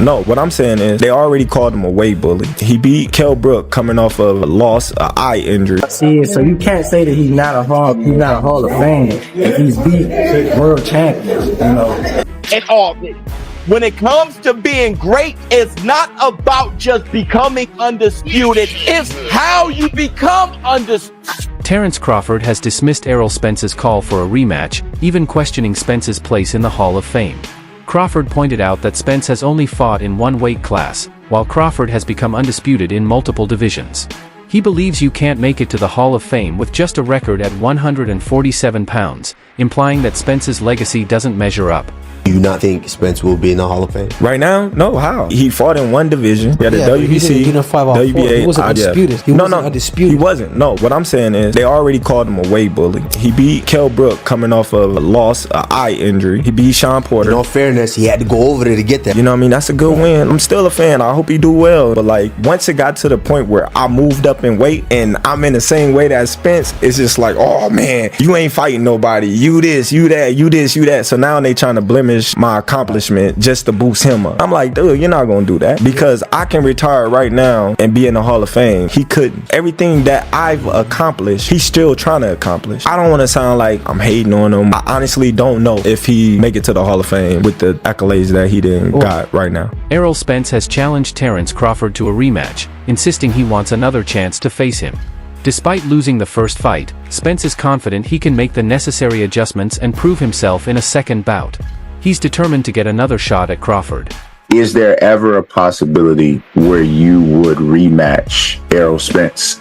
No, what I'm saying is they already called him a weight bully. He beat Kell Brook coming off of a loss, an eye injury. See, so you can't say that he's not a Hall of Fame if he's beat world champions, you know. And all this. When it comes to being great, it's not about just becoming undisputed. It's how you become undisputed. Terence Crawford has dismissed Errol Spence's call for a rematch, even questioning Spence's place in the Hall of Fame. Crawford pointed out that Spence has only fought in one weight class, while Crawford has become undisputed in multiple divisions. He believes you can't make it to the Hall of Fame with just a record at 147 pounds, implying that Spence's legacy doesn't measure up. Do you not think Spence will be in the Hall of Fame? Right now? No, how? He fought in one division. He had the WBC, he didn't fight off WBA. He wasn't undisputed. He wasn't undisputed. He wasn't. No, what I'm saying is they already called him a weight bully. He beat Kell Brook coming off of a loss, an eye injury. He beat Sean Porter. In all fairness, he had to go over there to get that. You know what I mean? That's a good win. I'm still a fan. I hope he do well. But like, once it got to the point where I moved up in weight and I'm in the same weight as Spence, it's just like, oh man, you ain't fighting nobody. You this, you that, you this, you that. So now they trying to blemish my accomplishment just to boost him up. I'm like, dude, you're not gonna do that, because I can retire right now and be in the Hall of Fame. He couldn't. Everything that I've accomplished, he's still trying to accomplish. I don't want to sound like I'm hating on him. I honestly don't know if he make it to the Hall of Fame with the accolades that he didn't got right now. Errol Spence has challenged Terence Crawford to a rematch, insisting he wants another chance to face him. Despite losing the first fight, Spence is confident he can make the necessary adjustments and prove himself in a second bout. He's determined to get another shot at Crawford. Is there ever a possibility where you would rematch Errol Spence?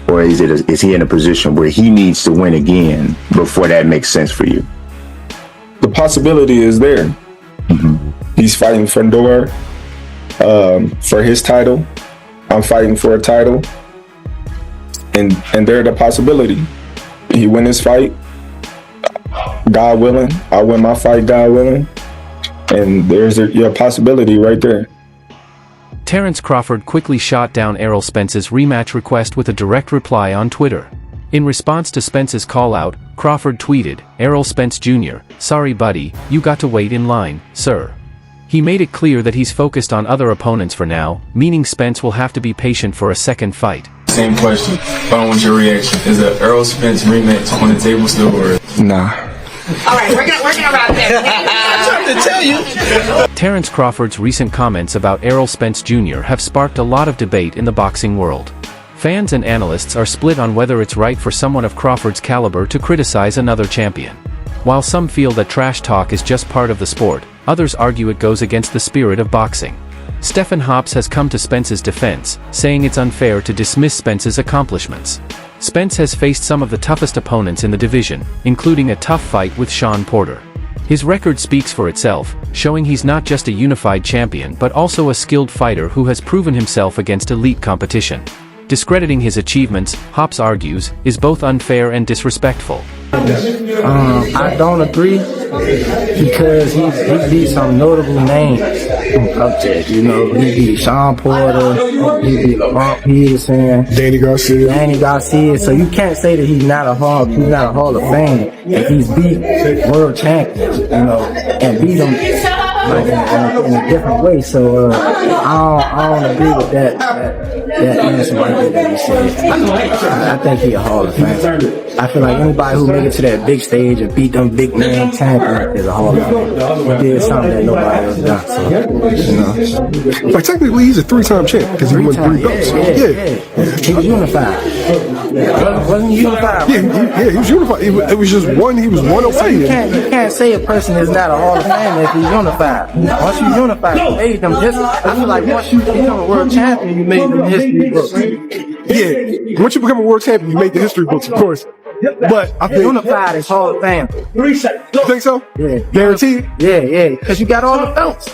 Or is he in a position where he needs to win again before that makes sense for you? The possibility is there. He's fighting Fedor for his title. I'm fighting for a title. And there's the possibility. He win his fight, God willing. I win my fight, God willing. And there's your possibility right there. Terence Crawford quickly shot down Errol Spence's rematch request with a direct reply on Twitter. In response to Spence's call-out, Crawford tweeted, "Errol Spence Jr., sorry buddy, you got to wait in line, sir." He made it clear that he's focused on other opponents for now, meaning Spence will have to be patient for a second fight. Same question, but I want your reaction. Is the Errol Spence rematch on the table still, or? Nah. All right, we're gonna wrap there. I'm trying to tell you. Terence Crawford's recent comments about Errol Spence Jr. have sparked a lot of debate in the boxing world. Fans and analysts are split on whether it's right for someone of Crawford's caliber to criticize another champion. While some feel that trash talk is just part of the sport, others argue it goes against the spirit of boxing. Stephen Hops has come to Spence's defense, saying it's unfair to dismiss Spence's accomplishments. Spence has faced some of the toughest opponents in the division, including a tough fight with Sean Porter. His record speaks for itself, showing he's not just a unified champion but also a skilled fighter who has proven himself against elite competition. Discrediting his achievements, Hops argues, is both unfair and disrespectful. I don't agree, because he beat some notable names up there. You know, he beat Sean Porter, he beat LeBron Peterson, Danny Garcia. So you can't say that he's not a Hall of Fame if he's beat world champions, you know, and beat them like in a different way. So I don't agree with that answer right there that you said. I think he's a Hall of Fame. I feel like anybody who made it to that big stage and beat them big name champions is a Hall of Fame. He did something that nobody else done. So, you know. Like technically, he's a three-time champ because he won 3 belts. Yeah. He was unified. Wasn't he unified? Yeah, he was unified. It was just one. He was one away. You can't say a person is not a Hall of Fame if he's unified. Once you unified, you made them history. I feel like once you become a world champion, you made them history books. Yeah, once you become a world champion, you make the history books, of course. But I think unified is Hall of Fame. You think so? Yeah. Guaranteed? Yeah, because you got all the belts.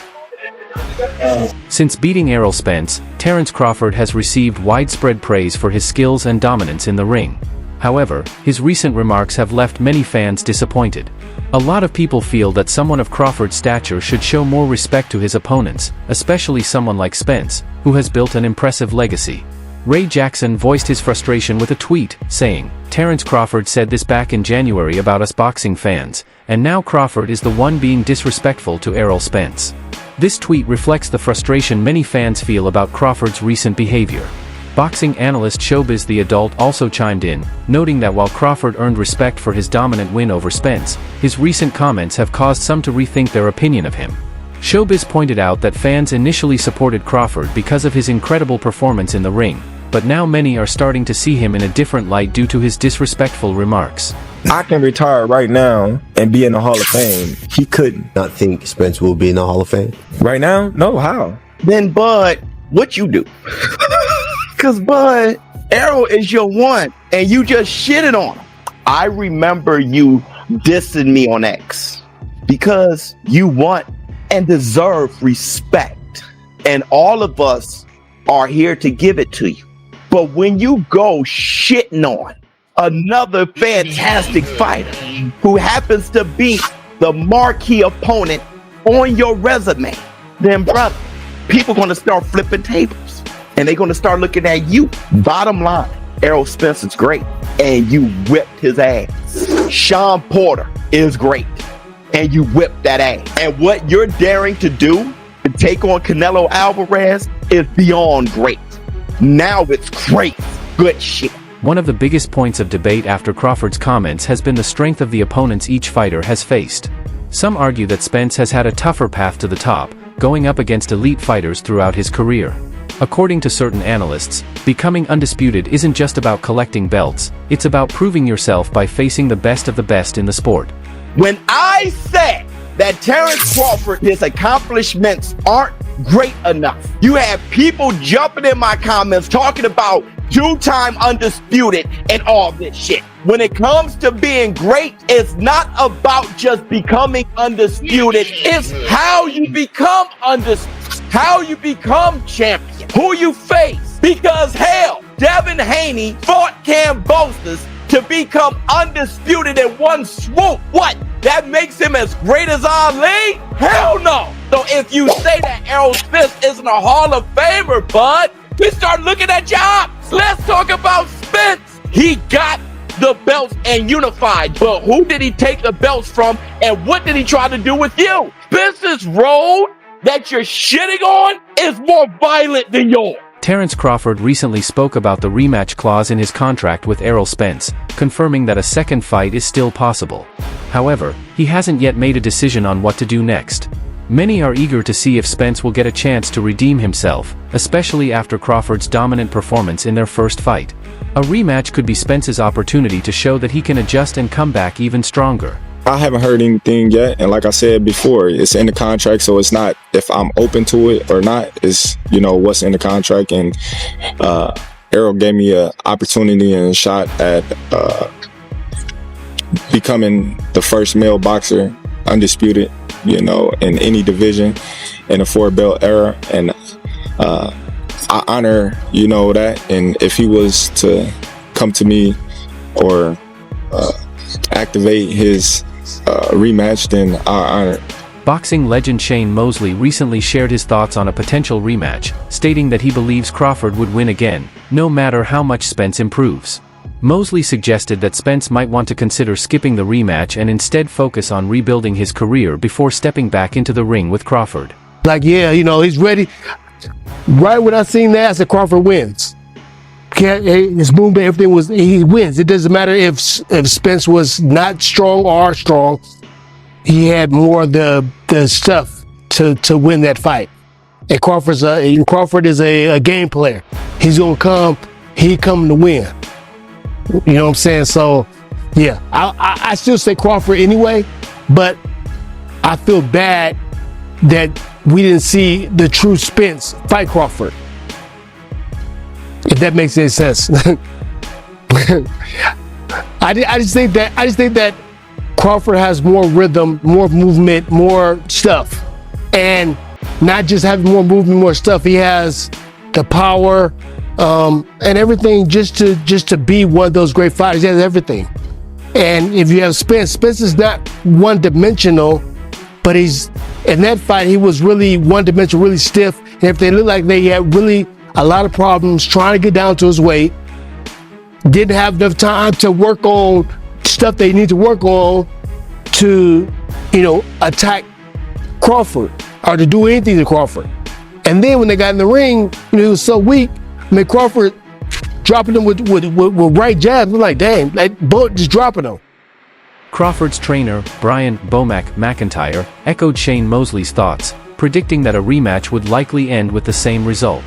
Since beating Errol Spence, Terence Crawford has received widespread praise for his skills and dominance in the ring. However, his recent remarks have left many fans disappointed. A lot of people feel that someone of Crawford's stature should show more respect to his opponents, especially someone like Spence, who has built an impressive legacy. Ray Jackson voiced his frustration with a tweet, saying, "Terence Crawford said this back in January about us boxing fans, and now Crawford is the one being disrespectful to Errol Spence." This tweet reflects the frustration many fans feel about Crawford's recent behavior. Boxing analyst Showbiz the Adult also chimed in, noting that while Crawford earned respect for his dominant win over Spence, his recent comments have caused some to rethink their opinion of him. Showbiz pointed out that fans initially supported Crawford because of his incredible performance in the ring, but now many are starting to see him in a different light due to his disrespectful remarks. I can retire right now and be in the Hall of Fame. He couldn't. Not think Spence will be in the Hall of Fame. Right now? No, how? Then, Bud, what you do? Because, Bud, Errol is your one, and you just shitted on him. I remember you dissing me on X because you want and deserve respect, and all of us are here to give it to you. But when you go shitting on another fantastic fighter who happens to be the marquee opponent on your resume, then, brother, people going to start flipping tables. And they're going to start looking at you. Bottom line, Errol Spence is great, and you whipped his ass. Sean Porter is great, and you whipped that ass. And what you're daring to do to take on Canelo Alvarez is beyond great. Now it's great. Good shit. One of the biggest points of debate after Crawford's comments has been the strength of the opponents each fighter has faced. Some argue that Spence has had a tougher path to the top, going up against elite fighters throughout his career. According to certain analysts, becoming undisputed isn't just about collecting belts, it's about proving yourself by facing the best of the best in the sport. When I said that Terence Crawford, his accomplishments aren't great enough, you have people jumping in my comments talking about two-time undisputed and all this shit. When it comes to being great, it's not about just becoming undisputed, it's how you become undisputed. How you become champion, who you face. Because hell, Devin Haney fought Kambosos to become undisputed in one swoop. What? That makes him as great as Ali? Hell no. So if you say that Errol Spence isn't a Hall of Famer, bud, we start looking at jobs. Let's talk about Spence. He got the belts and unified, but who did he take the belts from, and what did he try to do with you? Spence's road that you're shitting on is more violent than yours. Terence Crawford recently spoke about the rematch clause in his contract with Errol Spence, confirming that a second fight is still possible. However, he hasn't yet made a decision on what to do next. Many are eager to see if Spence will get a chance to redeem himself, especially after Crawford's dominant performance in their first fight. A rematch could be Spence's opportunity to show that he can adjust and come back even stronger. I haven't heard anything yet, and like I said before, it's in the contract, so it's not if I'm open to it or not. It's, you know, what's in the contract, and Errol gave me an opportunity and a shot at becoming the first male boxer undisputed, you know, in any division in a 4-belt era, and I honor, you know, that. And if he was to come to me or activate his rematch, then I honor it. Boxing legend Shane Mosley recently shared his thoughts on a potential rematch, stating that he believes Crawford would win again, no matter how much Spence improves. Mosley suggested that Spence might want to consider skipping the rematch and instead focus on rebuilding his career before stepping back into the ring with Crawford. Like, yeah, you know, he's ready. Right when I seen that, I said Crawford wins. His movement, everything was, he wins. It doesn't matter if Spence was not strong or strong. He had more of the stuff to win that fight. And Crawford is a game player. He's gonna come. He come to win. You know what I'm saying? So, yeah, I still say Crawford anyway, but I feel bad that we didn't see the true Spence fight Crawford. If that makes any sense. I just think that Crawford has more rhythm, more movement, more stuff, and not just having more movement, more stuff. He has the power and everything just to be one of those great fighters. He has everything. And if you have Spence is not one-dimensional, but he's in that fight he was really one-dimensional, really stiff, and everything. It looked like they had really a lot of problems trying to get down to his weight. Didn't have enough time to work on stuff they need to work on to, you know, attack Crawford. or to do anything to Crawford. And then when they got in the ring, he was so weak. I mean, Crawford dropping him with right jabs. I'm like, dang, like Bolt just dropping him. Crawford's trainer, Brian "Bomac" McIntyre, echoed Shane Mosley's thoughts, predicting that a rematch would likely end with the same result.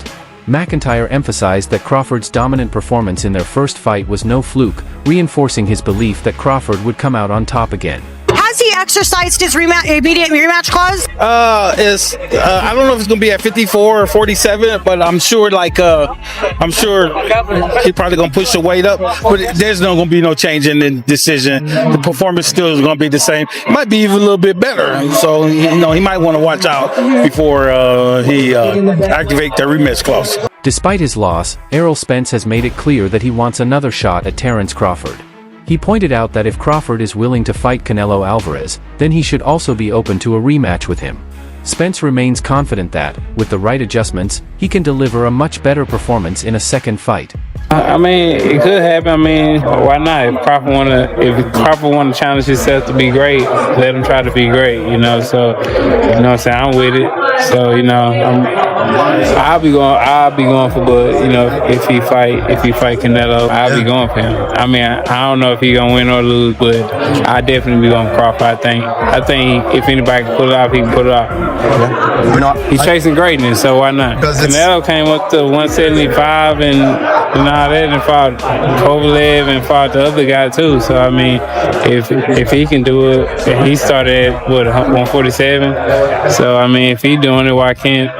McIntyre emphasized that Crawford's dominant performance in their first fight was no fluke, reinforcing his belief that Crawford would come out on top again. Has he exercised his immediate rematch clause? I don't know if it's gonna be at 54 or 47, but I'm sure he's probably gonna push the weight up. But there's no gonna be no change in the decision. The performance still is gonna be the same. It might be even a little bit better. So he might want to watch out before he activate the rematch clause. Despite his loss, Errol Spence has made it clear that he wants another shot at Terence Crawford. He pointed out that if Crawford is willing to fight Canelo Alvarez, then he should also be open to a rematch with him. Spence remains confident that, with the right adjustments, he can deliver a much better performance in a second fight. I mean, it could happen. I mean, why not? If Crawford wanna challenge himself to be great, let him try to be great. So what I'm saying, I'm with it. So I'll be going for Bud. If he fight Canelo, I'll be going for him. I mean, I don't know if he gonna win or lose, but I definitely be going for Crawford. I think if anybody can pull it off, he can pull it off. He's chasing greatness, so why not? Canelo came up to 175 and all that, and fought Kovalev and fought the other guy too. So I mean, if he can do it, he started at 147. So I mean, if he's doing it, why can't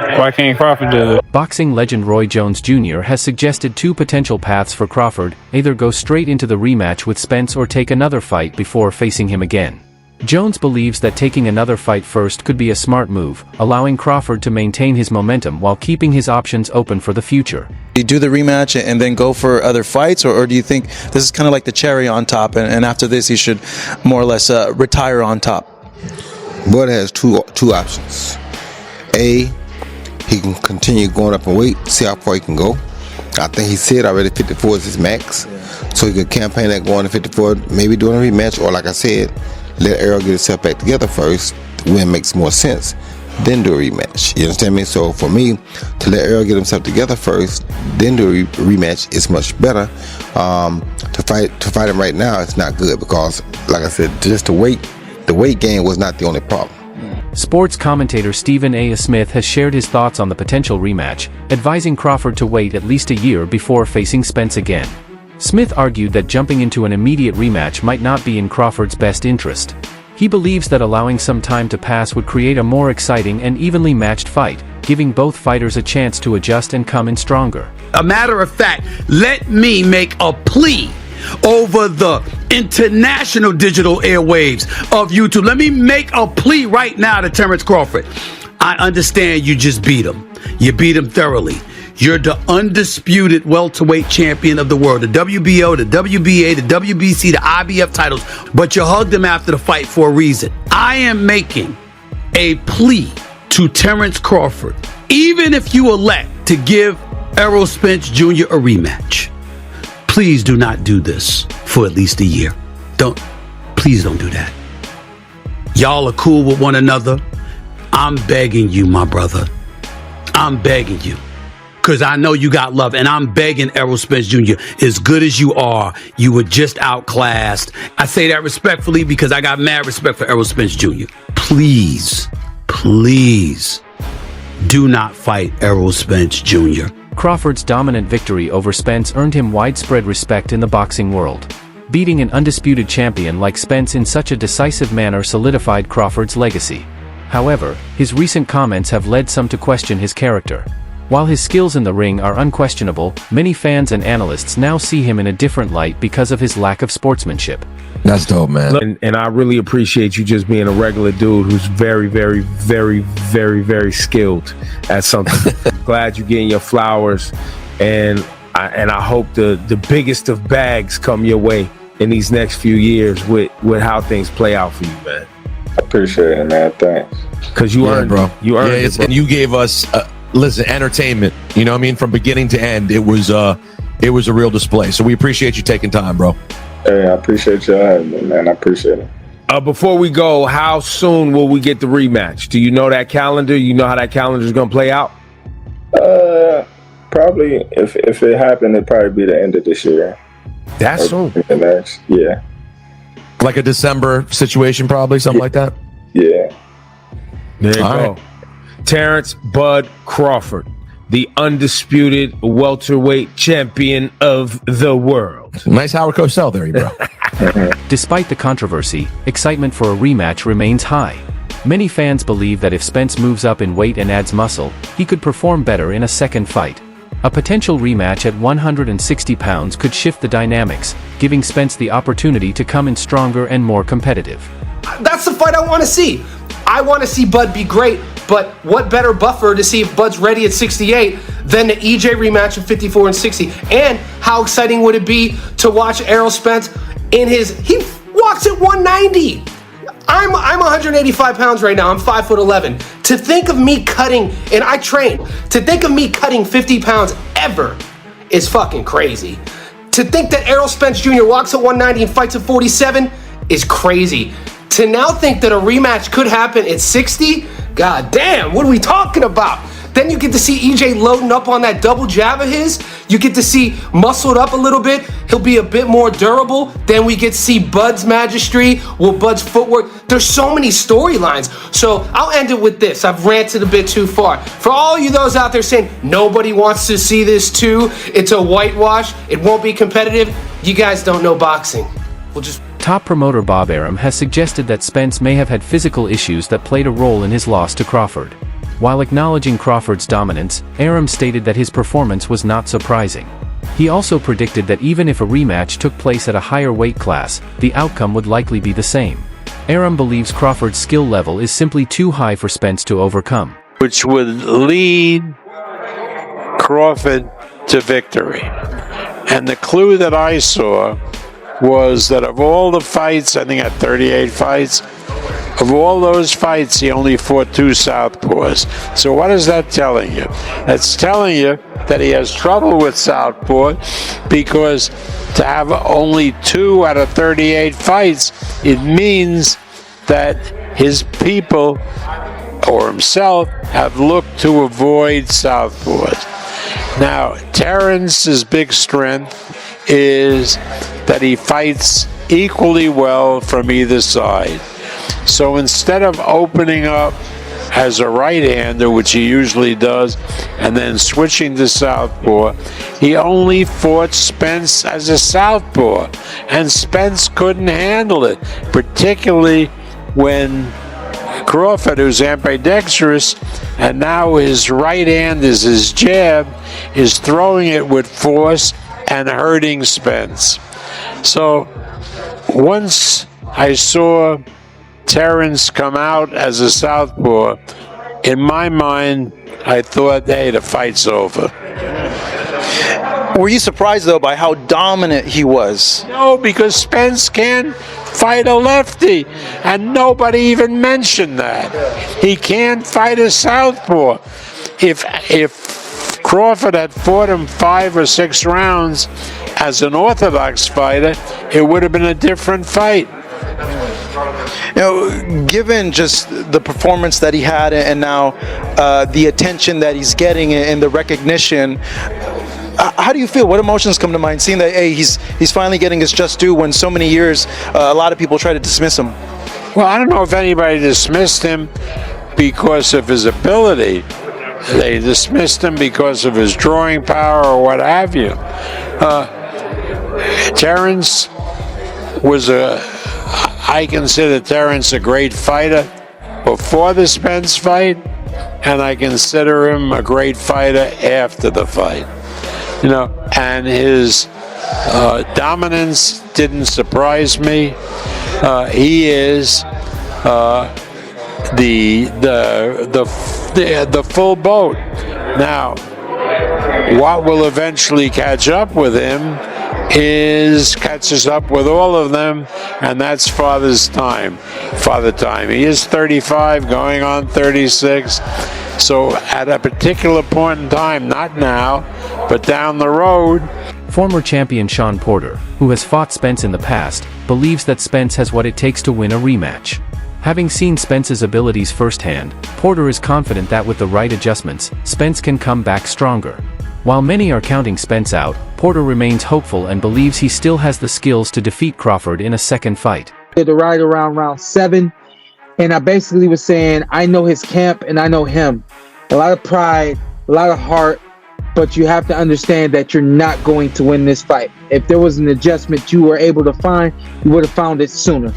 Crawford do it? Boxing legend Roy Jones Jr. has suggested two potential paths for Crawford: either go straight into the rematch with Spence or take another fight before facing him again. Jones believes that taking another fight first could be a smart move, allowing Crawford to maintain his momentum while keeping his options open for the future. Do you do the rematch and then go for other fights, or do you think this is kind of like the cherry on top, and after this he should more or less retire on top? Bud has two options. A, he can continue going up in weight, see how far he can go. I think he said already 54 is his max, so he could campaign that going to 54, maybe doing a rematch, or like I said, let Errol get himself back together first, when makes more sense, then do a rematch. You understand me? So for me, to let Errol get himself together first, then do a rematch is much better. To fight him right now, it's not good because, like I said, just the weight gain was not the only problem. Sports commentator Stephen A. Smith has shared his thoughts on the potential rematch, advising Crawford to wait at least a year before facing Spence again. Smith argued that jumping into an immediate rematch might not be in Crawford's best interest. He believes that allowing some time to pass would create a more exciting and evenly matched fight, giving both fighters a chance to adjust and come in stronger. A matter of fact, let me make a plea over the international digital airwaves of YouTube. Let me make a plea right now to Terence Crawford. I understand you just beat him. You beat him thoroughly. You're the undisputed welterweight champion of the world, the WBO, the WBA, the WBC, the IBF titles, but you hugged him after the fight for a reason. I am making a plea to Terence Crawford. Even if you elect to give Errol Spence Jr. a rematch, please do not do this for at least a year. Please don't do that. Y'all are cool with one another. I'm begging you, my brother. I'm begging you. Because I know you got love, and I'm begging Errol Spence Jr., as good as you are, you were just outclassed. I say that respectfully because I got mad respect for Errol Spence Jr. Please, please do not fight Errol Spence Jr. Crawford's dominant victory over Spence earned him widespread respect in the boxing world. Beating an undisputed champion like Spence in such a decisive manner solidified Crawford's legacy. However, his recent comments have led some to question his character. While his skills in the ring are unquestionable, many fans and analysts now see him in a different light because of his lack of sportsmanship. That's dope, man. And I really appreciate you just being a regular dude who's very, very, very, very, very skilled at something. Glad you're getting your flowers, and I hope the biggest of bags come your way in these next few years with how things play out for you, man. I appreciate it, man. Thanks. Because you earned, bro. You earned it, bro. And you gave us. Listen, entertainment, you know what I mean? From beginning to end, it was a real display. So we appreciate you taking time, bro. Hey, I appreciate you having me, man. I appreciate it. Before we go, how soon will we get the rematch? Do you know that calendar? You know how that calendar is going to play out? Probably if it happened, it'd probably be the end of this year. That's soon. The next, yeah. Like a December situation, probably something like that. Yeah. There you All go. right. Terrence Bud Crawford, the undisputed welterweight champion of the world. Nice Howard Cosell there, bro. Despite the controversy, excitement for a rematch remains high. Many fans believe that if Spence moves up in weight and adds muscle, he could perform better in a second fight. A potential rematch at 160 pounds could shift the dynamics, giving Spence the opportunity to come in stronger and more competitive. That's the fight I want to see. I want to see Bud be great, but what better buffer to see if Bud's ready at 68 than the EJ rematch of 54 and 60? And how exciting would it be to watch Errol Spence he walks at 190. I'm 185 pounds right now. I'm 5'11". To think of me cutting, and I train, to think of me cutting 50 pounds ever is fucking crazy. To think that Errol Spence Jr. walks at 190 and fights at 47 is crazy. To now think that a rematch could happen at 60, god damn, what are we talking about? Then you get to see EJ loading up on that double jab of his. You get to see muscled up a little bit. He'll be a bit more durable. Then we get to see Bud's magistry, Bud's footwork. There's so many storylines. So I'll end it with this. I've ranted a bit too far. For all you those out there saying nobody wants to see this too, it's a whitewash, it won't be competitive, you guys don't know boxing. Top promoter Bob Arum has suggested that Spence may have had physical issues that played a role in his loss to Crawford. While acknowledging Crawford's dominance, Arum stated that his performance was not surprising. He also predicted that even if a rematch took place at a higher weight class, the outcome would likely be the same. Arum believes Crawford's skill level is simply too high for Spence to overcome, which would lead Crawford to victory. And the clue that I saw was that of all the fights, I think at 38 fights, of all those fights, he only fought 2 southpaws. So what is that telling you? That's telling you that he has trouble with southpaw, because to have only 2 out of 38 fights, it means that his people or himself have looked to avoid southpaws. Now, Terrence's big strength is that he fights equally well from either side. So instead of opening up as a right-hander, which he usually does, and then switching to southpaw, he only fought Spence as a southpaw, and Spence couldn't handle it, particularly when Crawford, who's ambidextrous, and now his right hand is his jab, is throwing it with force and hurting Spence. So once I saw Terrence come out as a southpaw, in my mind, I thought, hey, the fight's over. Were you surprised, though, by how dominant he was? No, because Spence can't fight a lefty, and nobody even mentioned that. He can't fight a southpaw. If Crawford had fought him 5 or 6 rounds as an orthodox fighter, it would have been a different fight. You know, given just the performance that he had, and now the attention that he's getting and the recognition, how do you feel? What emotions come to mind, seeing that, hey, he's finally getting his just due, when so many years a lot of people try to dismiss him? Well, I don't know if anybody dismissed him because of his ability. They dismissed him because of his drawing power or what have you. Terrence was I consider Terrence a great fighter before the Spence fight, and I consider him a great fighter after the fight. You know, and his dominance didn't surprise me. He is the full boat. Now, what will eventually catch up with him catches up with all of them, and that's father time. He is 35, going on 36. So at a particular point in time, not now, but down the road, Former champion Sean Porter, who has fought Spence in the past, believes that Spence has what it takes to win a rematch. Having seen Spence's abilities firsthand, Porter is confident that with the right adjustments, Spence can come back stronger. While many are counting Spence out, Porter remains hopeful and believes he still has the skills to defeat Crawford in a second fight. The right around round 7, and I basically was saying, I know his camp and I know him. A lot of pride, a lot of heart, but you have to understand that you're not going to win this fight. If there was an adjustment you were able to find, you would have found it sooner.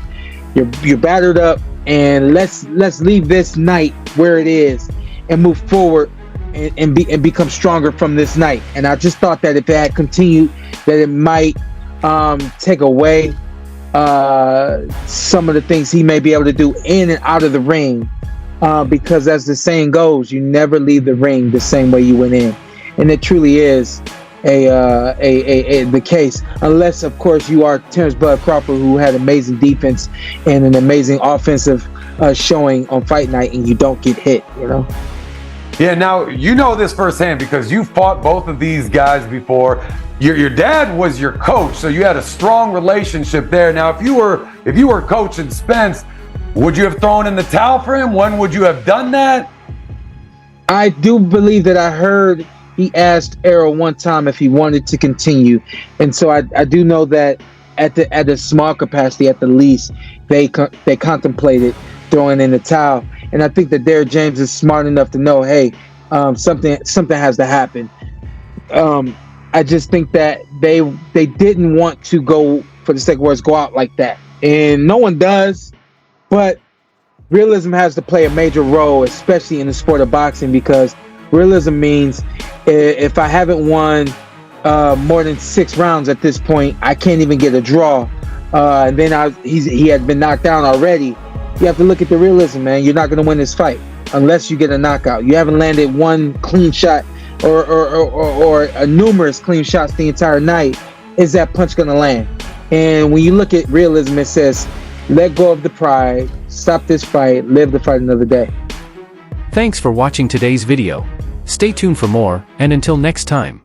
You're battered up, and let's leave this night where it is and move forward and become stronger from this night. And I just thought that if it had continued, that it might take away some of the things he may be able to do in and out of the ring, because as the saying goes, you never leave the ring the same way you went in, and it truly is the case, unless of course you are Terence Bud Crawford, who had amazing defense and an amazing offensive showing on fight night, and you don't get hit, you know. Yeah, now you know this firsthand because you fought both of these guys before. Your dad was your coach, so you had a strong relationship there. Now, if you were coaching Spence, would you have thrown in the towel for him? When would you have done that? I do believe that I heard he asked Errol one time if he wanted to continue, and so I do know that at a small capacity, at the least, they contemplated throwing in the towel. And I think that Derrick James is smart enough to know, hey, something has to happen. I just think that they didn't want to go, for the sake of words, go out like that, and no one does. But realism has to play a major role, especially in the sport of boxing, because realism means if I haven't won more than 6 rounds at this point, I can't even get a draw. And then he had been knocked down already. You have to look at the realism, man. You're not going to win this fight unless you get a knockout. You haven't landed one clean shot or numerous clean shots the entire night. Is that punch going to land? And when you look at realism, it says, let go of the pride, stop this fight, live the fight another day. Thanks for watching today's video. Stay tuned for more, and until next time.